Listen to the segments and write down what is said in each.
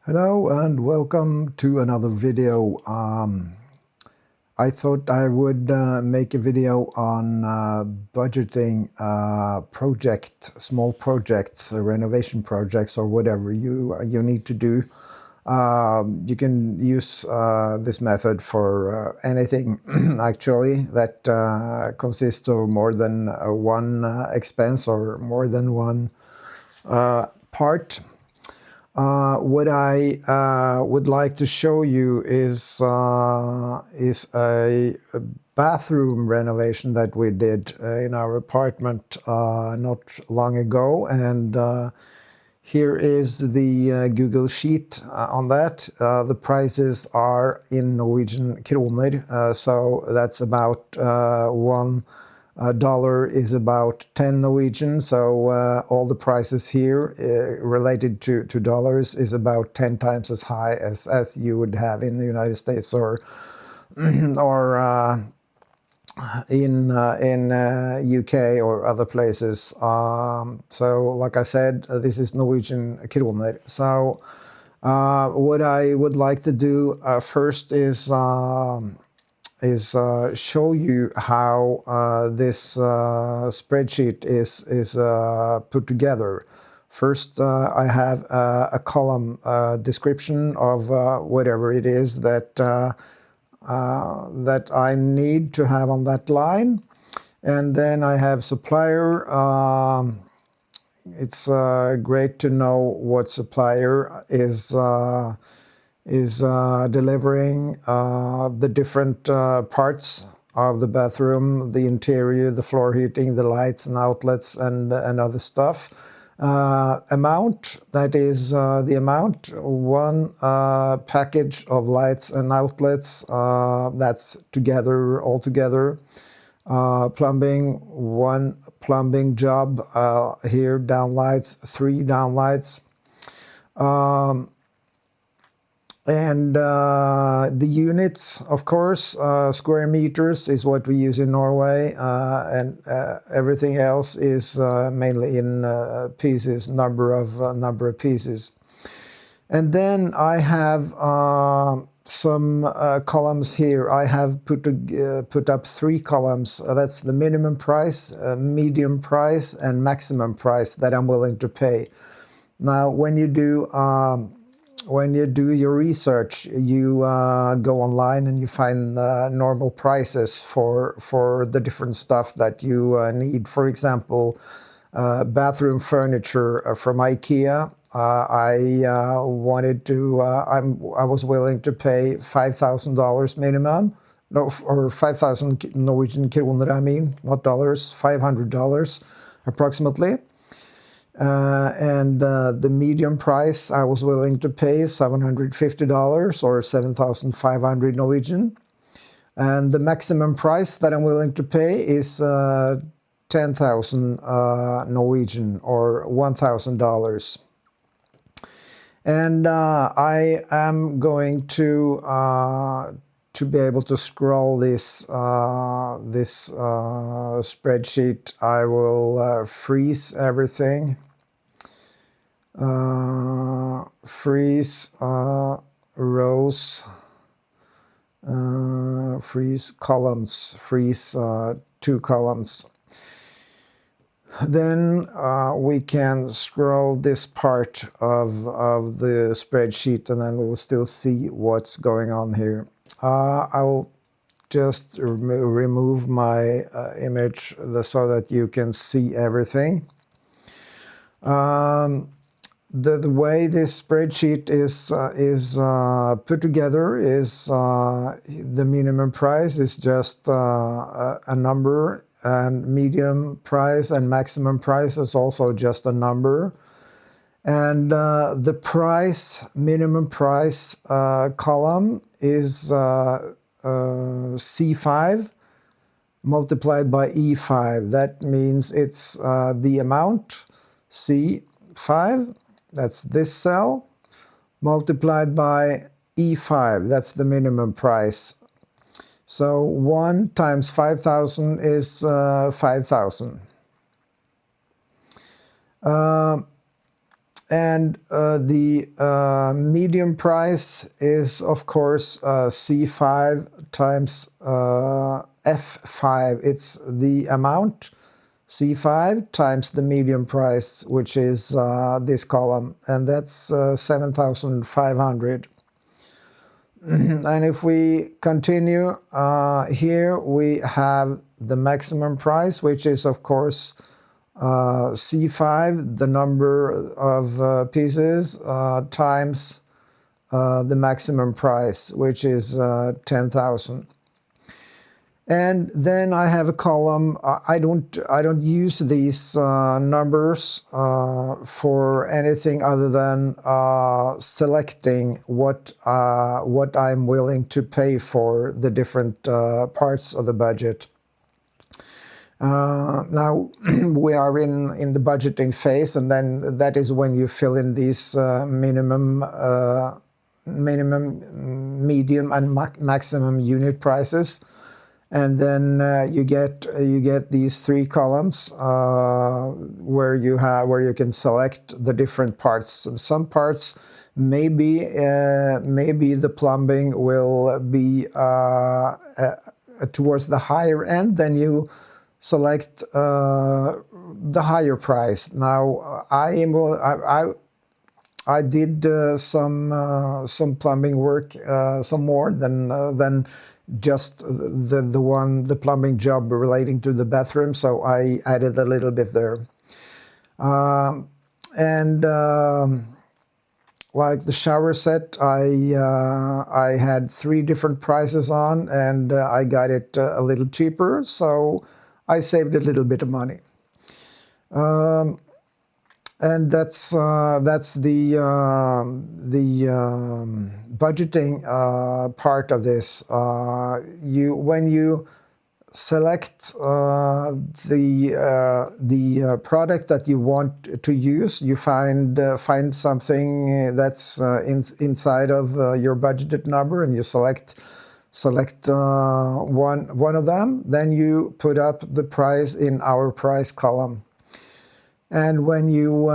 Hello and welcome to another video. I thought I would make a video on budgeting small projects, renovation projects, or whatever you need to do. You can use this method for anything actually that consists of more than one expense or more than one part. What I would like to show you is a bathroom renovation that we did in our apartment not long ago, and here is the Google sheet on that. The prices are in Norwegian kroner, so that's about $1 is about 10 Norwegian, so all the prices here related to dollars is about 10 times as high as you would have in the United States or in UK or other places. So like I said, this is Norwegian kroner. So what I would like to do first is show you how this spreadsheet is put together. First, I have a column description of whatever it is that that I need to have on that line, and then I have supplier. It's great to know what supplier is delivering the different parts of the bathroom, the interior, the floor heating, the lights and outlets, and other stuff. Amount, that is the amount, one package of lights and outlets, that's all together. Plumbing, one plumbing job, here downlights, 3 downlights. And the units, of course, square meters is what we use in Norway, and everything else is mainly in pieces, number of pieces. And then I have some columns here. I have put up 3 columns. That's the minimum price, medium price, and maximum price that I'm willing to pay. Now, when you do your research, you go online and you find normal prices for the different stuff that you need. For example, bathroom furniture from IKEA. I was willing to pay $5,000 minimum, no, or 5,000 Norwegian kroner. I mean, not dollars, $500 approximately. And the medium price I was willing to pay is $750 or 7,500 Norwegian. And the maximum price that I'm willing to pay is 10,000 Norwegian or $1,000. And I am going to be able to scroll this spreadsheet. I will freeze everything. Freeze rows, freeze columns, freeze 2 columns. Then we can scroll this part of the spreadsheet, and then we will still see what's going on here. I'll just remove my image so that you can see everything. The way this spreadsheet is put together is the minimum price is just a number, and medium price and maximum price is also just a number. And the minimum price column is C5 multiplied by E5. That means it's the amount, C5, that's this cell, multiplied by E5, that's the minimum price. So 1 times 5,000 is 5,000. And the medium price is, of course, C5 times F5. It's the amount, C5 times the medium price, which is this column, and that's 7,500. And if we continue, here we have the maximum price, which is, of course, C5, the number of pieces, times the maximum price, which is 10,000. And then I have a column. I don't use these numbers for anything other than selecting what I'm willing to pay for the different parts of the budget. Now we are in the budgeting phase, and then that is when you fill in these minimum, medium, and maximum unit prices, and then you get these three columns where you can select the different parts. Some parts maybe the plumbing will be towards the higher end, then you select the higher price. Now I did some plumbing work, some more than just the plumbing job relating to the bathroom, so I added a little bit there. Like the shower set, I had three different prices on, and I got it a little cheaper, so I saved a little bit of money. And that's the budgeting part of this. When you select the product that you want to use, you find something that's inside of your budgeted number, and you select one of them. Then you put up the price in our price column. And when you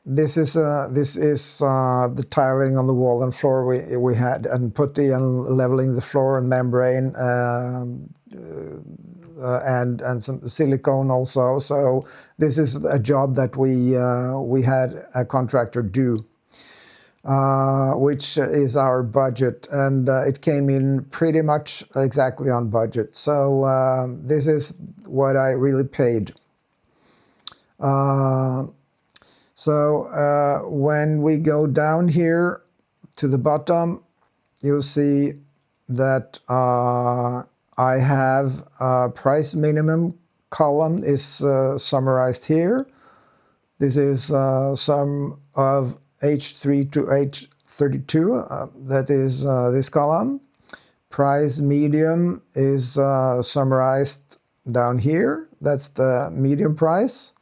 this is the tiling on the wall and floor we had, and putty and leveling the floor and membrane, and some silicone also. So this is a job that we had a contractor do, which is our budget, and it came in pretty much exactly on budget. So this is what I really paid. When we go down here to the bottom, you'll see that I have price minimum column is summarized here. This is sum of H3 to H32, that is this column. Price medium is summarized down here. That's the medium price.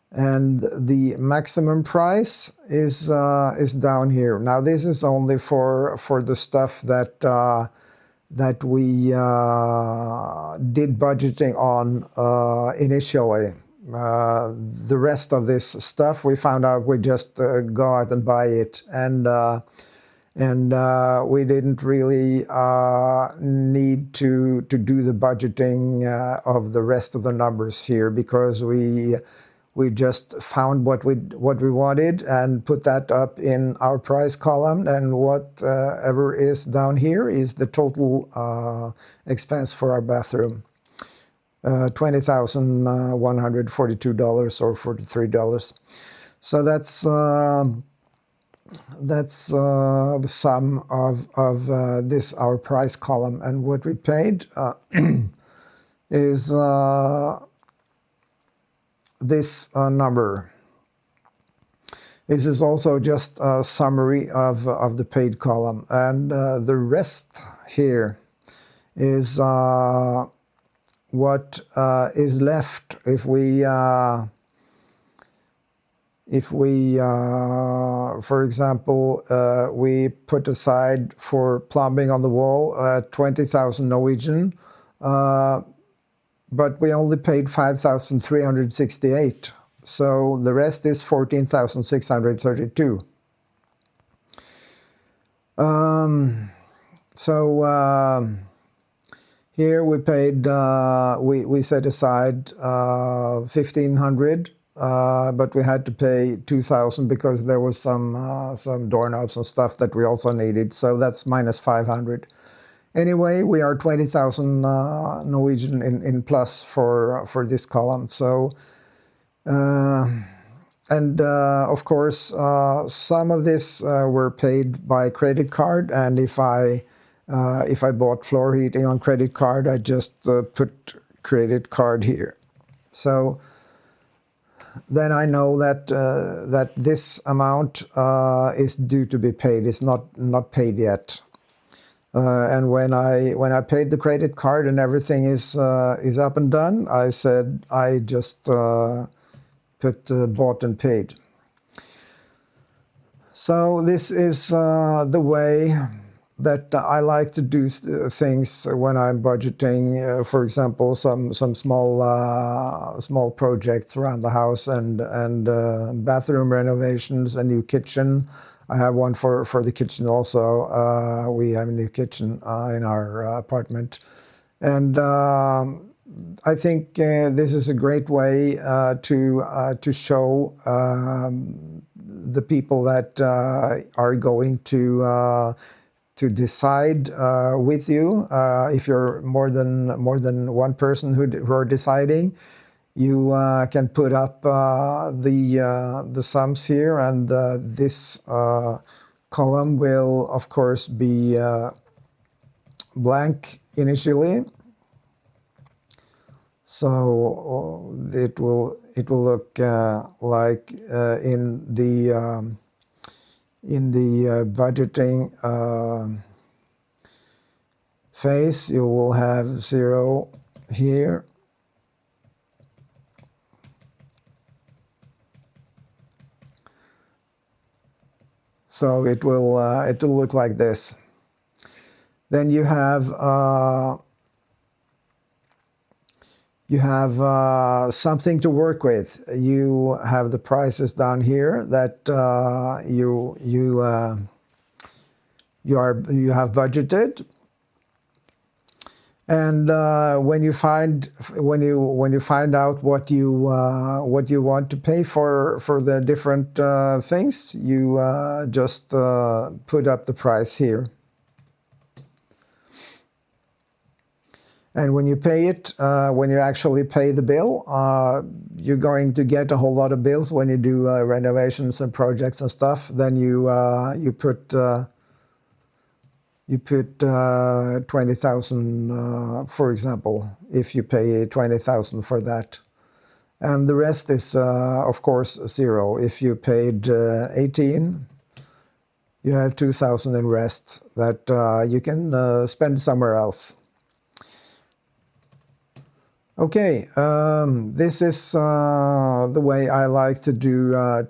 And the maximum price is down here. Now this is only for the stuff that we did budgeting on initially. The rest of this stuff we found out we just go out and buy it, and we didn't really need to do the budgeting of the rest of the numbers here, because we just found what we wanted and put that up in our price column, and whatever is down here is the total expense for our bathroom. $20,142 or $43. So that's the sum of this our price column, and what we paid is this number. This is also just a summary of the paid column, and the rest here is what is left if we for example, we put aside for plumbing on the wall 20,000 Norwegian, but we only paid 5,368. So the rest is 14,632. Here we paid, we set aside 1,500, but we had to pay 2,000 because there was some doorknobs and stuff that we also needed. So that's minus 500. Anyway, we are 20,000 Norwegian in plus for this column. So, of course, some of this were paid by credit card, and if I bought floor heating on credit card, I just put credit card here. So then I know that that this amount is due to be paid. It's not paid yet. And when I paid the credit card and everything is up and done, I said I just put bought and paid. So this is the way that I like to do things when I'm budgeting. For example, some small projects around the house and bathroom renovations, a new kitchen. I have one for the kitchen also. We have a new kitchen in our apartment, and I think this is a great way to show the people that are going to decide with you. If you're more than one person who are deciding, you can put up the sums here, and this column will of course be blank initially. So it will look like in the budgeting phase, you will have 0 here. So it will look like this. Then you have something to work with. You have the prices down here that you have budgeted, and when you find out what you want to pay for the different things, you just put up the price here. And when you pay it, when you actually pay the bill, you're going to get a whole lot of bills when you do renovations and projects and stuff. Then you put 20,000, for example, if you pay 20,000 for that, and the rest is of course 0. If you paid 18, you have 2,000 in rest that you can spend somewhere else. Okay, this is the way I like to do my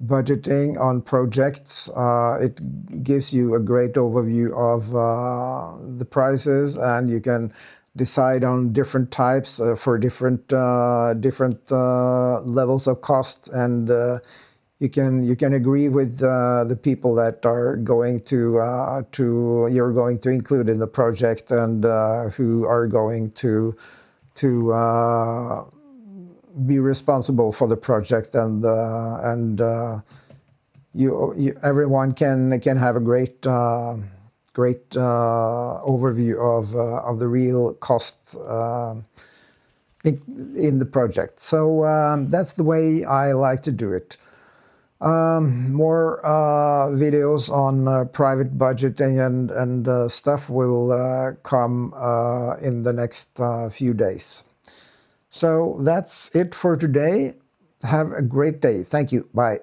budgeting on projects. It gives you a great overview of the prices, and you can decide on different types for different levels of cost, and you can agree with the people that are going you're going to include in the project, and who are going to be responsible for the project, and everyone can have a great overview of the real cost in the project. So that's the way I like to do it. More videos on private budgeting and stuff will come in the next few days. So that's it for today. Have a great day. Thank you. Bye.